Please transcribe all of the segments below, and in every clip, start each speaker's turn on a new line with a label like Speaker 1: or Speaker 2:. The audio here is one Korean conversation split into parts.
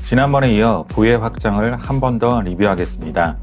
Speaker 1: 지난번에 이어 부의 확장을 한 번 더 리뷰하겠습니다.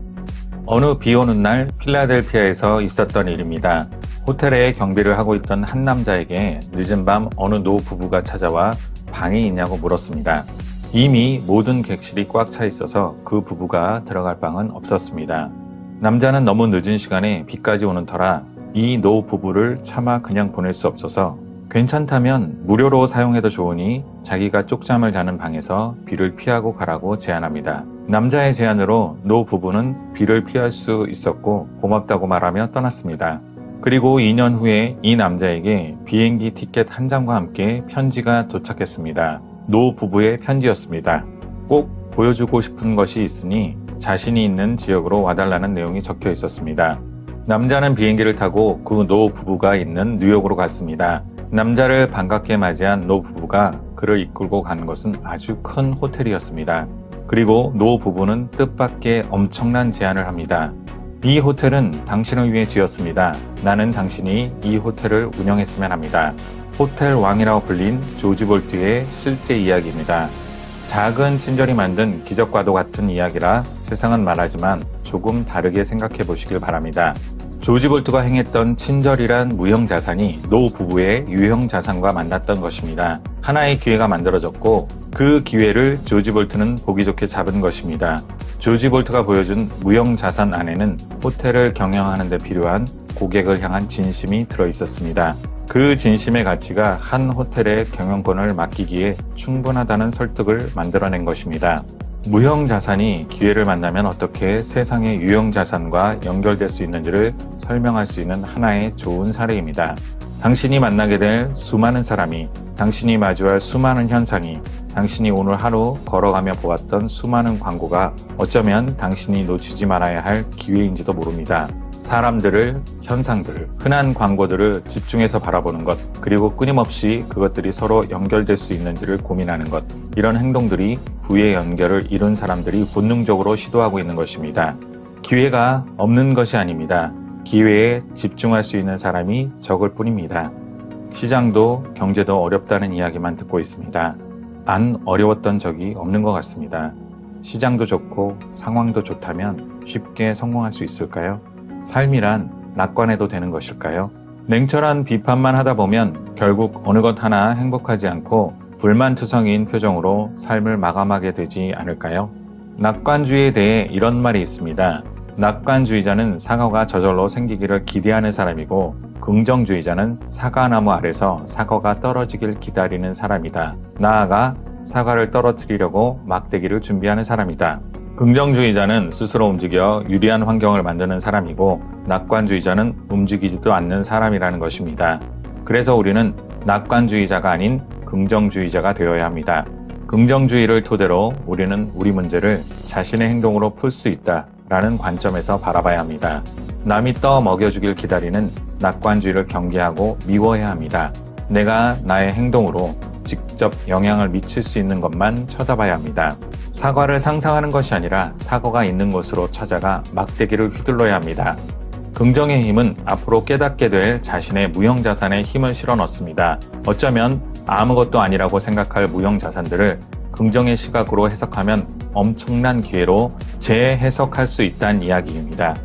Speaker 1: 어느 비 오는 날 필라델피아에서 있었던 일입니다. 호텔에 경비를 하고 있던 한 남자에게 늦은 밤 어느 노 부부가 찾아와 방이 있냐고 물었습니다. 이미 모든 객실이 꽉 차 있어서 그 부부가 들어갈 방은 없었습니다. 남자는 너무 늦은 시간에 비까지 오는 터라 이 노 부부를 차마 그냥 보낼 수 없어서 괜찮다면 무료로 사용해도 좋으니 자기가 쪽잠을 자는 방에서 비를 피하고 가라고 제안합니다. 남자의 제안으로 노 부부는 비를 피할 수 있었고 고맙다고 말하며 떠났습니다. 그리고 2년 후에 이 남자에게 비행기 티켓 한 장과 함께 편지가 도착했습니다. 노 부부의 편지였습니다. 꼭 보여주고 싶은 것이 있으니 자신이 있는 지역으로 와달라는 내용이 적혀 있었습니다. 남자는 비행기를 타고 그 노 부부가 있는 뉴욕으로 갔습니다. 남자를 반갑게 맞이한 노 부부가 그를 이끌고 간 것은 아주 큰 호텔이었습니다. 그리고 노 부부는 뜻밖의 엄청난 제안을 합니다. 이 호텔은 당신을 위해 지었습니다. 나는 당신이 이 호텔을 운영했으면 합니다. 호텔 왕이라고 불린 조지 볼트의 실제 이야기입니다. 작은 친절이 만든 기적과도 같은 이야기라 세상은 말하지만 조금 다르게 생각해 보시길 바랍니다. 조지 볼트가 행했던 친절이란 무형 자산이 노 부부의 유형 자산과 만났던 것입니다. 하나의 기회가 만들어졌고 그 기회를 조지 볼트는 보기 좋게 잡은 것입니다. 조지 볼트가 보여준 무형 자산 안에는 호텔을 경영하는 데 필요한 고객을 향한 진심이 들어 있었습니다. 그 진심의 가치가 한 호텔의 경영권을 맡기기에 충분하다는 설득을 만들어낸 것입니다. 무형 자산이 기회를 만나면 어떻게 세상의 유형 자산과 연결될 수 있는지를 설명할 수 있는 하나의 좋은 사례입니다. 당신이 만나게 될 수많은 사람이, 당신이 마주할 수많은 현상이, 당신이 오늘 하루 걸어가며 보았던 수많은 광고가 어쩌면 당신이 놓치지 말아야 할 기회인지도 모릅니다. 사람들을, 현상들을, 흔한 광고들을 집중해서 바라보는 것, 그리고 끊임없이 그것들이 서로 연결될 수 있는지를 고민하는 것, 이런 행동들이 부의 연결을 이룬 사람들이 본능적으로 시도하고 있는 것입니다. 기회가 없는 것이 아닙니다. 기회에 집중할 수 있는 사람이 적을 뿐입니다. 시장도 경제도 어렵다는 이야기만 듣고 있습니다. 안 어려웠던 적이 없는 것 같습니다. 시장도 좋고 상황도 좋다면 쉽게 성공할 수 있을까요? 삶이란 낙관해도 되는 것일까요? 냉철한 비판만 하다 보면 결국 어느 것 하나 행복하지 않고 불만투성이인 표정으로 삶을 마감하게 되지 않을까요? 낙관주의에 대해 이런 말이 있습니다. 낙관주의자는 사과가 저절로 생기기를 기대하는 사람이고 긍정주의자는 사과나무 아래서 사과가 떨어지길 기다리는 사람이다. 나아가 사과를 떨어뜨리려고 막대기를 준비하는 사람이다. 긍정주의자는 스스로 움직여 유리한 환경을 만드는 사람이고 낙관주의자는 움직이지도 않는 사람이라는 것입니다. 그래서 우리는 낙관주의자가 아닌 긍정주의자가 되어야 합니다. 긍정주의를 토대로 우리는 우리 문제를 자신의 행동으로 풀 수 있다라는 관점에서 바라봐야 합니다. 남이 떠먹여주길 기다리는 낙관주의를 경계하고 미워해야 합니다. 내가 나의 행동으로 직접 영향을 미칠 수 있는 것만 쳐다봐야 합니다. 사과를 상상하는 것이 아니라 사과가 있는 곳으로 찾아가 막대기를 휘둘러야 합니다. 긍정의 힘은 앞으로 깨닫게 될 자신의 무형 자산에 힘을 실어 넣습니다. 어쩌면 아무것도 아니라고 생각할 무형 자산들을 긍정의 시각으로 해석하면 엄청난 기회로 재해석할 수 있다는 이야기입니다.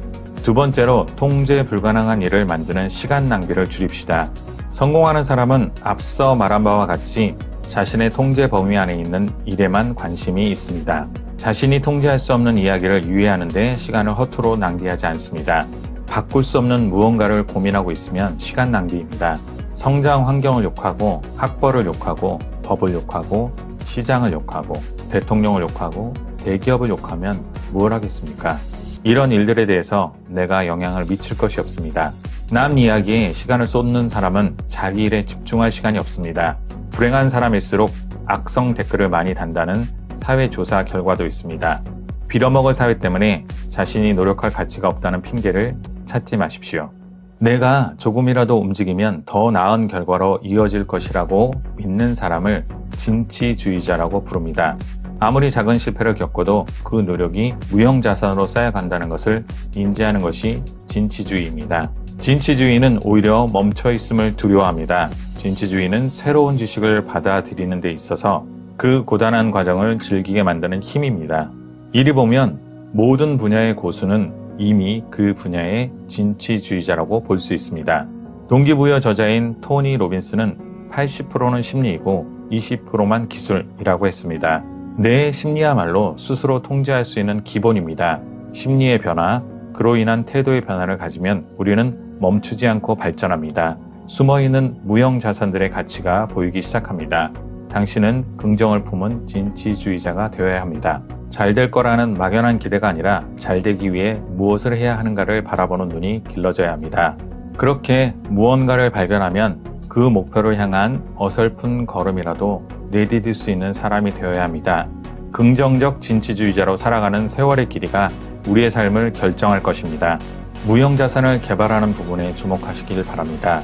Speaker 1: 두 번째로 통제 불가능한 일을 만드는 시간 낭비를 줄입시다. 성공하는 사람은 앞서 말한 바와 같이 자신의 통제 범위 안에 있는 일에만 관심이 있습니다. 자신이 통제할 수 없는 이야기를 이해하는 데 시간을 허투루 낭비하지 않습니다. 바꿀 수 없는 무언가를 고민하고 있으면 시간 낭비입니다. 성장 환경을 욕하고 학벌을 욕하고 법을 욕하고 시장을 욕하고 대통령을 욕하고 대기업을 욕하면 뭘 하겠습니까? 이런 일들에 대해서 내가 영향을 미칠 것이 없습니다. 남 이야기에 시간을 쏟는 사람은 자기 일에 집중할 시간이 없습니다. 불행한 사람일수록 악성 댓글을 많이 단다는 사회조사 결과도 있습니다. 빌어먹을 사회 때문에 자신이 노력할 가치가 없다는 핑계를 찾지 마십시오. 내가 조금이라도 움직이면 더 나은 결과로 이어질 것이라고 믿는 사람을 진취주의자라고 부릅니다. 아무리 작은 실패를 겪어도 그 노력이 무형자산으로 쌓여간다는 것을 인지하는 것이 진취주의입니다. 진취주의는 오히려 멈춰있음을 두려워합니다. 진취주의는 새로운 지식을 받아들이는 데 있어서 그 고단한 과정을 즐기게 만드는 힘입니다. 이리 보면 모든 분야의 고수는 이미 그 분야의 진취주의자라고 볼 수 있습니다. 동기부여 저자인 토니 로빈스는 80%는 심리이고 20%만 기술이라고 했습니다. 내 심리야말로 스스로 통제할 수 있는 기본입니다. 심리의 변화, 그로 인한 태도의 변화를 가지면 우리는 멈추지 않고 발전합니다. 숨어있는 무형 자산들의 가치가 보이기 시작합니다. 당신은 긍정을 품은 진취주의자가 되어야 합니다. 잘 될 거라는 막연한 기대가 아니라 잘 되기 위해 무엇을 해야 하는가를 바라보는 눈이 길러져야 합니다. 그렇게 무언가를 발견하면 그 목표를 향한 어설픈 걸음이라도 내디딜 수 있는 사람이 되어야 합니다. 긍정적 진취주의자로 살아가는 세월의 길이가 우리의 삶을 결정할 것입니다. 무형자산을 개발하는 부분에 주목하시길 바랍니다.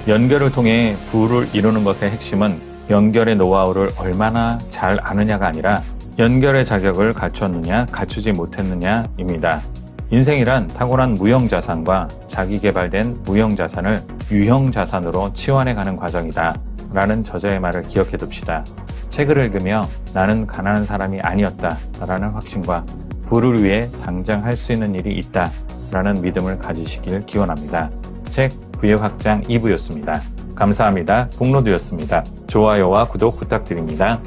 Speaker 1: 연결을 통해 부를 이루는 것의 핵심은 연결의 노하우를 얼마나 잘 아느냐가 아니라 연결의 자격을 갖췄느냐 갖추지 못했느냐입니다. 인생이란 타고난 무형자산과 자기 개발된 무형자산을 유형자산으로 치환해가는 과정이다 라는 저자의 말을 기억해 둡시다. 책을 읽으며 나는 가난한 사람이 아니었다 라는 확신과 부를 위해 당장 할 수 있는 일이 있다 라는 믿음을 가지시길 기원합니다. 책 부의 확장 2부였습니다. 감사합니다. 북로드였습니다. 좋아요와 구독 부탁드립니다.